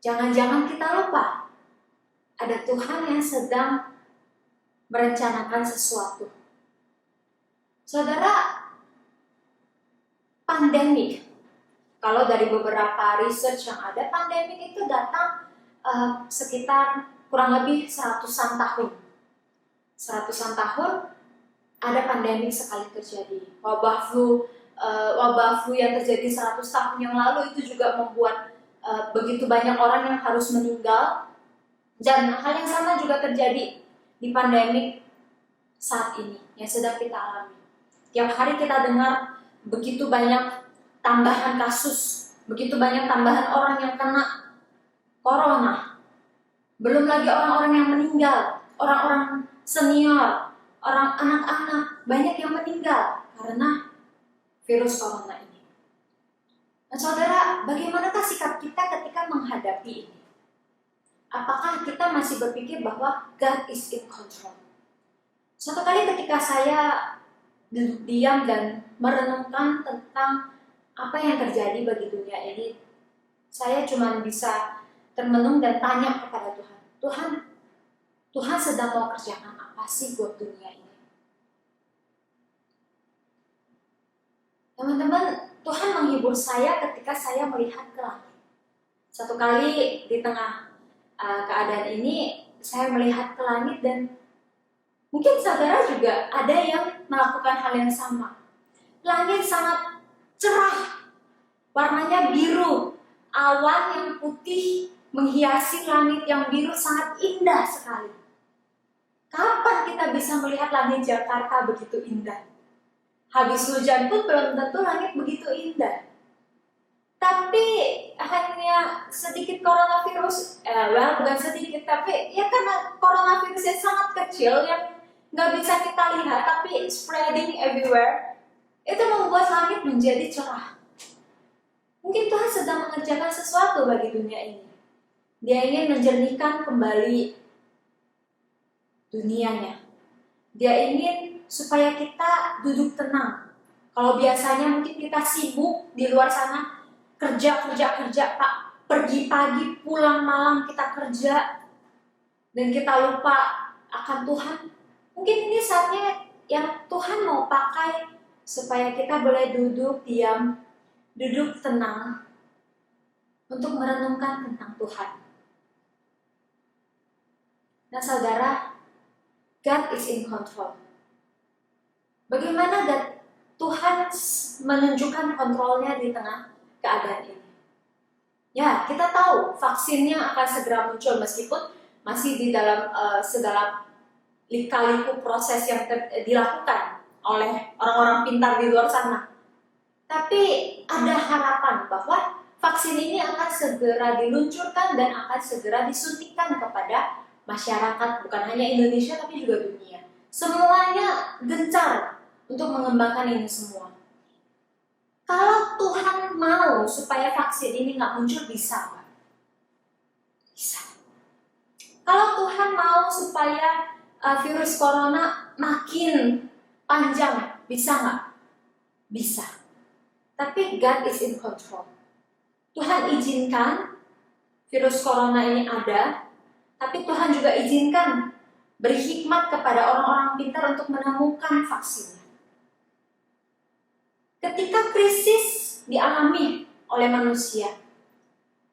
Jangan-jangan kita lupa ada Tuhan yang sedang merencanakan sesuatu. Saudara, pandemik, kalau dari beberapa research yang ada, pandemik itu datang sekitar kurang lebih 100-an tahun. 100-an tahun ada pandemik sekali terjadi. Wabah flu yang terjadi 100 tahun yang lalu itu juga membuat begitu banyak orang yang harus meninggal. Dan hal yang sama juga terjadi di pandemik saat ini yang sedang kita alami. Tiap hari kita dengar begitu banyak tambahan kasus, begitu banyak tambahan orang yang kena corona. Belum lagi orang-orang yang meninggal, orang-orang senior, orang anak-anak, banyak yang meninggal karena virus corona ini. Nah saudara, bagaimanakah sikap kita ketika menghadapi ini? Apakah kita masih berpikir bahwa God is in control? Suatu kali ketika saya duduk diam dan merenungkan tentang apa yang terjadi bagi dunia ini, saya cuma bisa termenung dan tanya kepada Tuhan, Tuhan sedang mau kerjakan apa sih buat dunia ini? Teman-teman, Tuhan menghibur saya ketika saya melihat ke langit. Satu kali di tengah keadaan ini, saya melihat ke langit dan mungkin saudara juga ada yang melakukan hal yang sama. Langit sangat cerah, warnanya biru, awan yang putih menghiasi langit yang biru sangat indah sekali. Kapan kita bisa melihat langit Jakarta begitu indah? Habis hujan pun belum tentu langit begitu indah. Tapi hanya sedikit coronavirus, bukan sedikit, tapi ya karena coronavirusnya sangat kecil yang nggak bisa kita lihat, tapi spreading everywhere, itu membuat langit menjadi cerah. Mungkin Tuhan sedang mengerjakan sesuatu bagi dunia ini. Dia ingin menjernihkan kembali dunianya. Dia ingin supaya kita duduk tenang. Kalau biasanya mungkin kita sibuk di luar sana, kerja, Pak. Pergi pagi, pulang malam kita kerja, dan kita lupa akan Tuhan. Mungkin ini saatnya yang Tuhan mau pakai supaya kita boleh duduk diam, duduk tenang, untuk merenungkan tentang Tuhan. Nah saudara, God is in control. Bagaimana Tuhan menunjukkan kontrolnya di tengah keadaan ini? Ya, kita tahu vaksinnya akan segera muncul meskipun masih di dalam segala lika-liku proses yang dilakukan oleh orang-orang pintar di luar sana. Tapi ada harapan bahwa vaksin ini akan segera diluncurkan dan akan segera disuntikan kepada masyarakat, bukan hanya Indonesia tapi juga dunia. Semuanya gencar untuk mengembangkan ini semua. Kalau Tuhan mau supaya vaksin ini nggak muncul, bisa nggak? Bisa. Kalau Tuhan mau supaya virus corona makin panjang, bisa nggak? Bisa. Tapi God is in control. Tuhan izinkan virus corona ini ada, tapi Tuhan juga izinkan beri hikmat kepada orang-orang pintar untuk menemukan vaksinnya. Ketika krisis dialami oleh manusia,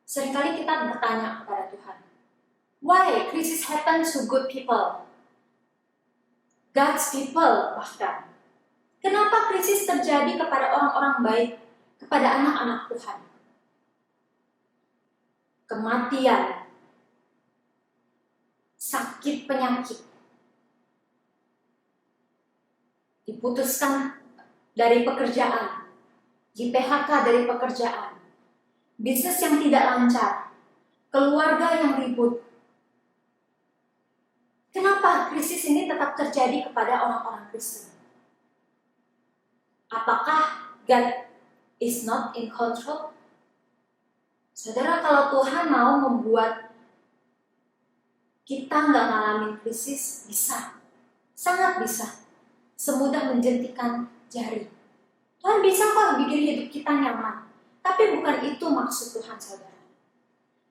seringkali kita bertanya kepada Tuhan, why crisis happen to good people? God's people bahkan. Kenapa krisis terjadi kepada orang-orang baik, kepada anak-anak Tuhan? Kematian, sakit penyakit, diputuskan dari pekerjaan, di PHK dari pekerjaan, bisnis yang tidak lancar, keluarga yang ribut. Kenapa krisis ini tetap terjadi kepada orang-orang Kristen? Apakah God is not in control? Saudara, kalau Tuhan mau membuat kita nggak ngalamin krisis, bisa. Sangat bisa. Semudah menjentikan jari. Tuhan bisa kok bikin hidup kita nyaman. Tapi bukan itu maksud Tuhan, saudara.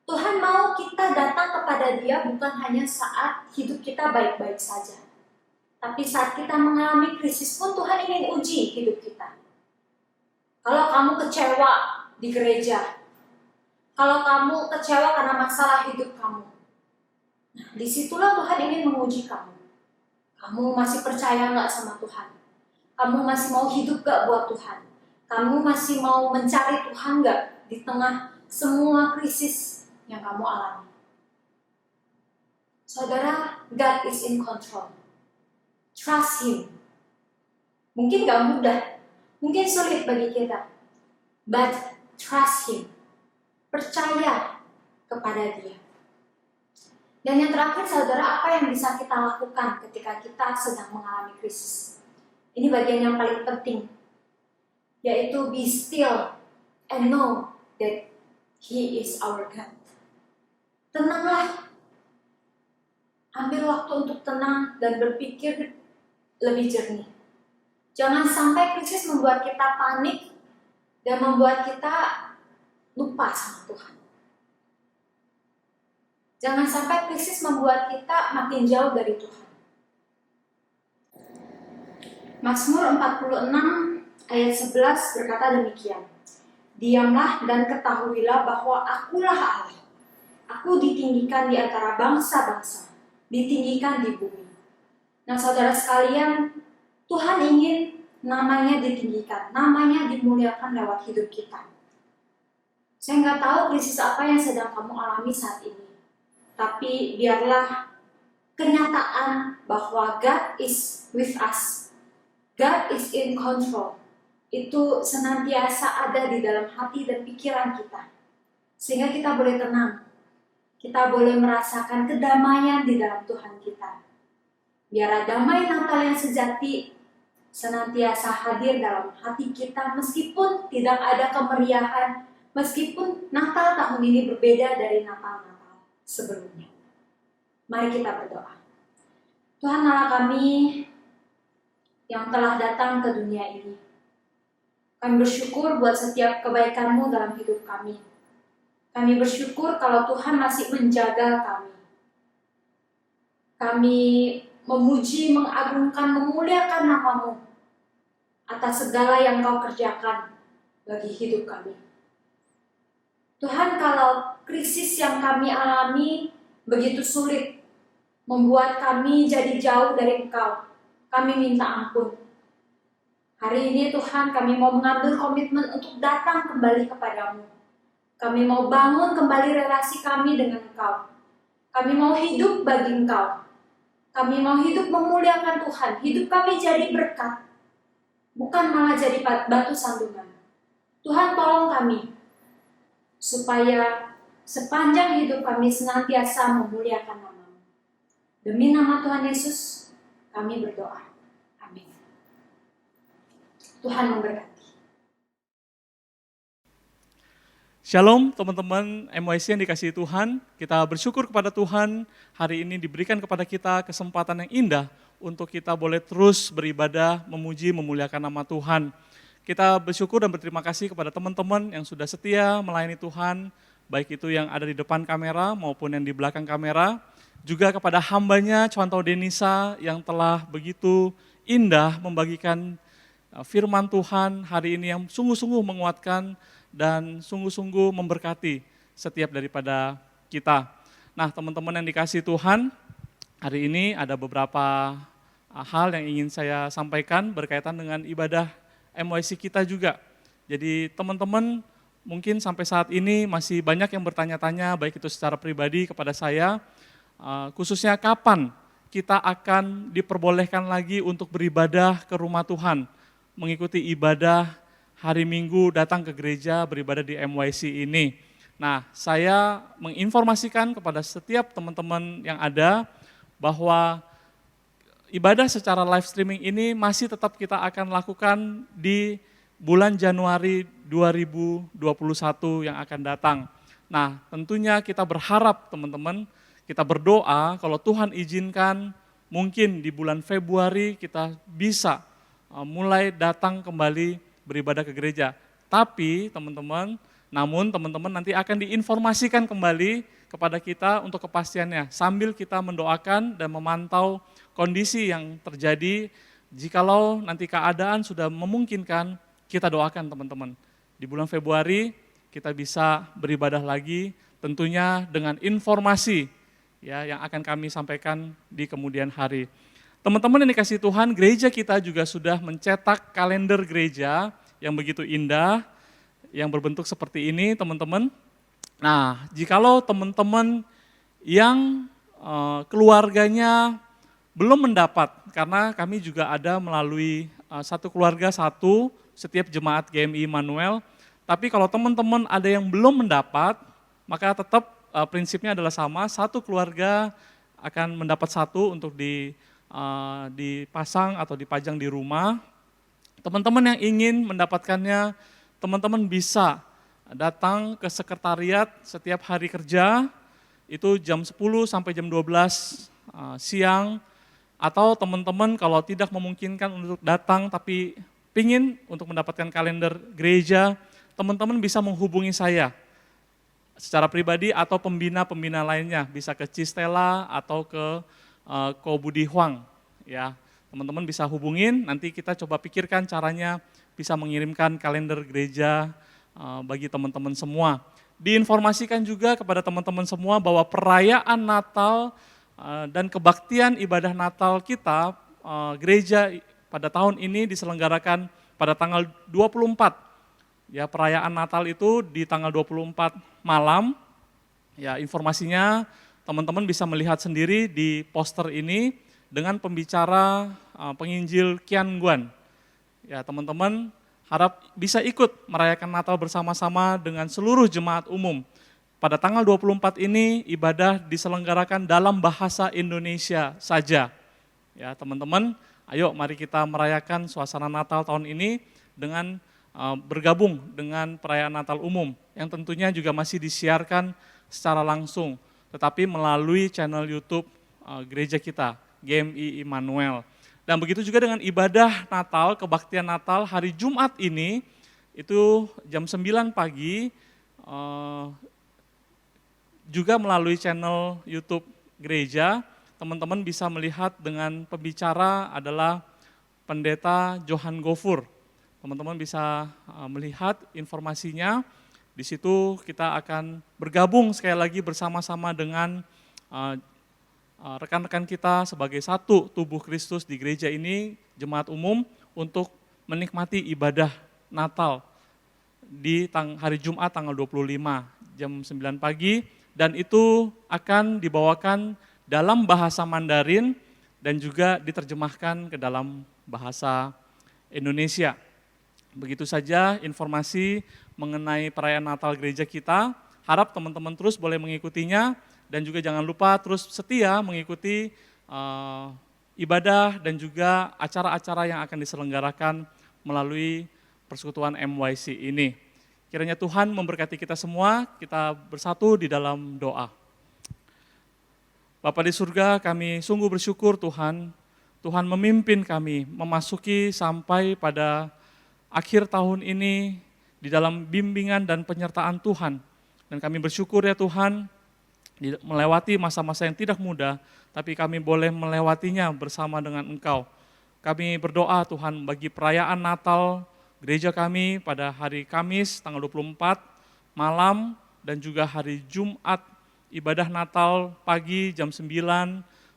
Tuhan mau kita datang kepada Dia bukan hanya saat hidup kita baik-baik saja. Tapi saat kita mengalami krisis pun Tuhan ingin uji hidup kita. Kalau kamu kecewa di gereja, kalau kamu kecewa karena masalah hidup kamu, nah disitulah Tuhan ingin menguji kamu. Kamu masih percaya nggak sama Tuhan? Kamu masih mau hidup gak buat Tuhan? Kamu masih mau mencari Tuhan gak di tengah semua krisis yang kamu alami? Saudara, God is in control. Trust Him. Mungkin gak mudah, mungkin sulit bagi kita. But trust Him. Percaya kepada Dia. Dan yang terakhir, saudara, apa yang bisa kita lakukan ketika kita sedang mengalami krisis? Ini bagian yang paling penting, yaitu be still and know that He is our God. Tenanglah. Ambil waktu untuk tenang dan berpikir lebih jernih. Jangan sampai krisis membuat kita panik dan membuat kita lupa sama Tuhan. Jangan sampai krisis membuat kita makin jauh dari Tuhan. Mazmur 46 ayat 11 berkata demikian. Diamlah dan ketahuilah bahwa akulah Allah. Aku ditinggikan di antara bangsa-bangsa, ditinggikan di bumi. Nah saudara sekalian, Tuhan ingin namanya ditinggikan, namanya dimuliakan lewat hidup kita. Saya nggak tahu krisis apa yang sedang kamu alami saat ini. Tapi biarlah kenyataan bahwa God is with us, God is in control, itu senantiasa ada di dalam hati dan pikiran kita. Sehingga kita boleh tenang, kita boleh merasakan kedamaian di dalam Tuhan kita. Biar damai Natal yang sejati senantiasa hadir dalam hati kita meskipun tidak ada kemeriahan, meskipun Natal tahun ini berbeda dari Natal sebelumnya. Mari kita berdoa. Tuhan Allah kami yang telah datang ke dunia ini, kami bersyukur buat setiap kebaikan-Mu dalam hidup kami. Kami bersyukur kalau Tuhan masih menjaga kami. Kami memuji, mengagungkan, memuliakan nama-Mu atas segala yang Kau kerjakan bagi hidup kami. Tuhan, kalau krisis yang kami alami begitu sulit, membuat kami jadi jauh dari Engkau, kami minta ampun. Hari ini Tuhan, kami mau mengambil komitmen untuk datang kembali kepadamu. Kami mau bangun kembali relasi kami dengan Engkau. Kami mau hidup bagi Engkau. Kami mau hidup memuliakan Tuhan. Hidup kami jadi berkat, bukan malah jadi batu sandungan. Tuhan, tolong kami, supaya sepanjang hidup kami senantiasa memuliakan nama-Mu. Demi nama Tuhan Yesus, kami berdoa. Amin. Tuhan memberkati. Shalom teman-teman MYC yang dikasihi Tuhan. Kita bersyukur kepada Tuhan hari ini diberikan kepada kita kesempatan yang indah untuk kita boleh terus beribadah, memuji, memuliakan nama Tuhan. Kita bersyukur dan berterima kasih kepada teman-teman yang sudah setia melayani Tuhan, baik itu yang ada di depan kamera maupun yang di belakang kamera. Juga kepada hambanya Cuantau Denisa yang telah begitu indah membagikan firman Tuhan hari ini yang sungguh-sungguh menguatkan dan sungguh-sungguh memberkati setiap daripada kita. Nah teman-teman yang dikasihi Tuhan, hari ini ada beberapa hal yang ingin saya sampaikan berkaitan dengan ibadah MYC kita juga. Jadi teman-teman mungkin sampai saat ini masih banyak yang bertanya-tanya, baik itu secara pribadi kepada saya, khususnya kapan kita akan diperbolehkan lagi untuk beribadah ke rumah Tuhan, mengikuti ibadah hari Minggu, datang ke gereja, beribadah di MYC ini. Nah, saya menginformasikan kepada setiap teman-teman yang ada bahwa ibadah secara live streaming ini masih tetap kita akan lakukan di bulan Januari 2021 yang akan datang. Nah, tentunya kita berharap teman-teman, kita berdoa kalau Tuhan izinkan mungkin di bulan Februari kita bisa mulai datang kembali beribadah ke gereja. Tapi teman-teman, namun teman-teman nanti akan diinformasikan kembali kepada kita untuk kepastiannya sambil kita mendoakan dan memantau kondisi yang terjadi. Jikalau nanti keadaan sudah memungkinkan, kita doakan teman-teman. Di bulan Februari kita bisa beribadah lagi, tentunya dengan informasi ya yang akan kami sampaikan di kemudian hari. Teman-teman yang dikasihi Tuhan, gereja kita juga sudah mencetak kalender gereja yang begitu indah, yang berbentuk seperti ini teman-teman. Nah, jikalau teman-teman yang keluarganya belum mendapat, karena kami juga ada melalui satu keluarga satu, setiap jemaat GMI Immanuel. Tapi kalau teman-teman ada yang belum mendapat, maka tetap prinsipnya adalah sama, satu keluarga akan mendapat satu untuk dipasang atau dipajang di rumah. Teman-teman yang ingin mendapatkannya, teman-teman bisa datang ke sekretariat setiap hari kerja, itu jam 10 sampai jam 12 siang, atau teman-teman kalau tidak memungkinkan untuk datang tapi pingin untuk mendapatkan kalender gereja, teman-teman bisa menghubungi saya secara pribadi atau pembina-pembina lainnya, bisa ke Cistela atau ke Ko Budi Huang. Ya, teman-teman bisa hubungin, nanti kita coba pikirkan caranya bisa mengirimkan kalender gereja bagi teman-teman semua. Diinformasikan juga kepada teman-teman semua bahwa perayaan Natal dan kebaktian ibadah Natal kita, gereja pada tahun ini diselenggarakan pada tanggal 24. Ya, perayaan Natal itu di tanggal 24 malam. Ya, informasinya teman-teman bisa melihat sendiri di poster ini dengan pembicara penginjil Kian Guan. Ya, teman-teman harap bisa ikut merayakan Natal bersama-sama dengan seluruh jemaat umum. Pada tanggal 24 ini ibadah diselenggarakan dalam bahasa Indonesia saja. Ya, teman-teman, ayo mari kita merayakan suasana Natal tahun ini dengan bergabung dengan perayaan Natal umum yang tentunya juga masih disiarkan secara langsung, tetapi melalui channel YouTube gereja kita, GMI Immanuel. Dan begitu juga dengan ibadah Natal, kebaktian Natal hari Jumat ini, itu jam 9 pagi, juga melalui channel YouTube gereja, teman-teman bisa melihat dengan pembicara adalah Pendeta Johan Gofur. Teman-teman bisa melihat informasinya, di situ kita akan bergabung sekali lagi bersama-sama dengan rekan-rekan kita sebagai satu tubuh Kristus di gereja ini, jemaat umum, untuk menikmati ibadah Natal di hari Jumat tanggal 25 jam 9 pagi, dan itu akan dibawakan dalam bahasa Mandarin dan juga diterjemahkan ke dalam bahasa Indonesia. Begitu saja informasi mengenai perayaan Natal gereja kita, harap teman-teman terus boleh mengikutinya, dan juga jangan lupa terus setia mengikuti ibadah dan juga acara-acara yang akan diselenggarakan melalui persekutuan MYC ini. Kiranya Tuhan memberkati kita semua, kita bersatu di dalam doa. Bapa di surga, kami sungguh bersyukur Tuhan, Tuhan memimpin kami memasuki sampai pada akhir tahun ini di dalam bimbingan dan penyertaan Tuhan. Dan kami bersyukur ya Tuhan, melewati masa-masa yang tidak mudah, tapi kami boleh melewatinya bersama dengan Engkau. Kami berdoa Tuhan bagi perayaan Natal gereja kami pada hari Kamis tanggal 24 malam dan juga hari Jumat ibadah Natal pagi jam 9.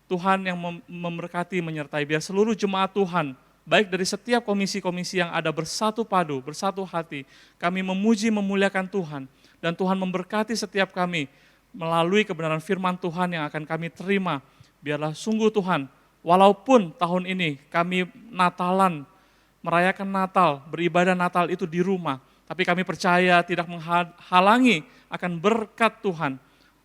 Tuhan yang memberkati menyertai biar seluruh jemaat Tuhan, baik dari setiap komisi-komisi yang ada bersatu padu, bersatu hati, kami memuji memuliakan Tuhan, dan Tuhan memberkati setiap kami melalui kebenaran firman Tuhan yang akan kami terima. Biarlah sungguh Tuhan, walaupun tahun ini kami Natalan, merayakan Natal, beribadah Natal itu di rumah, tapi kami percaya tidak menghalangi akan berkat Tuhan,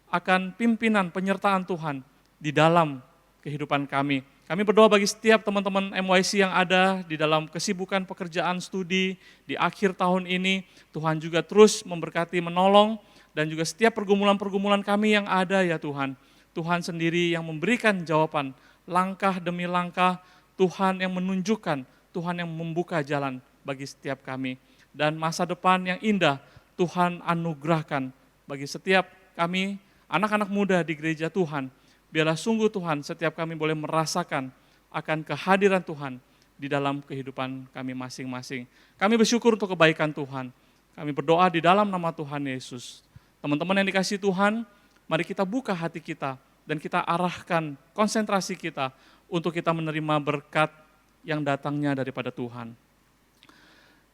akan pimpinan penyertaan Tuhan di dalam kehidupan kami. Kami berdoa bagi setiap teman-teman MYC yang ada di dalam kesibukan pekerjaan studi di akhir tahun ini. Tuhan juga terus memberkati, menolong, dan juga setiap pergumulan-pergumulan kami yang ada ya Tuhan. Tuhan sendiri yang memberikan jawaban, langkah demi langkah, Tuhan yang menunjukkan, Tuhan yang membuka jalan bagi setiap kami. Dan masa depan yang indah Tuhan anugerahkan bagi setiap kami, anak-anak muda di gereja Tuhan. Biarlah sungguh Tuhan setiap kami boleh merasakan akan kehadiran Tuhan di dalam kehidupan kami masing-masing. Kami bersyukur untuk kebaikan Tuhan. Kami berdoa di dalam nama Tuhan Yesus. Teman-teman yang dikasihi Tuhan, mari kita buka hati kita dan kita arahkan konsentrasi kita untuk kita menerima berkat yang datangnya daripada Tuhan.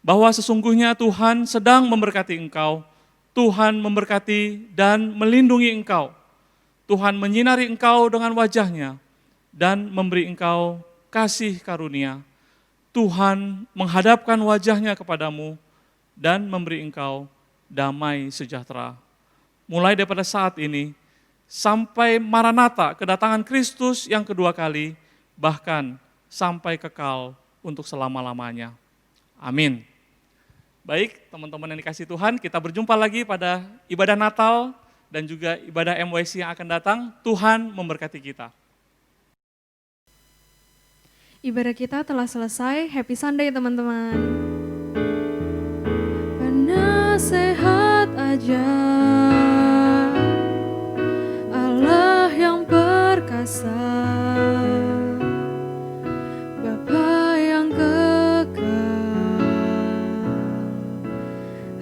Bahwa sesungguhnya Tuhan sedang memberkati engkau, Tuhan memberkati dan melindungi engkau. Tuhan menyinari engkau dengan wajah-Nya dan memberi engkau kasih karunia. Tuhan menghadapkan wajah-Nya kepadamu dan memberi engkau damai sejahtera. Mulai daripada saat ini sampai Maranatha, kedatangan Kristus yang kedua kali, bahkan sampai kekal untuk selama-lamanya. Amin. Baik, teman-teman yang dikasihi Tuhan, kita berjumpa lagi pada ibadah Natal dan juga ibadah MYC yang akan datang. Tuhan memberkati kita. Ibadah kita telah selesai. Happy Sunday teman-teman. Penasehat ajaib. kuasa, Bapa yang kekal,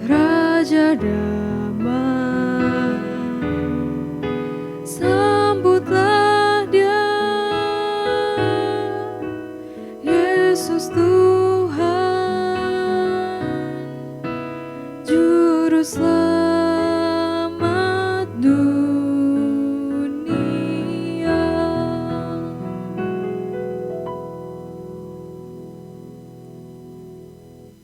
Raja damai, sambutlah Dia, Yesus Tuhan, Juru Selamat.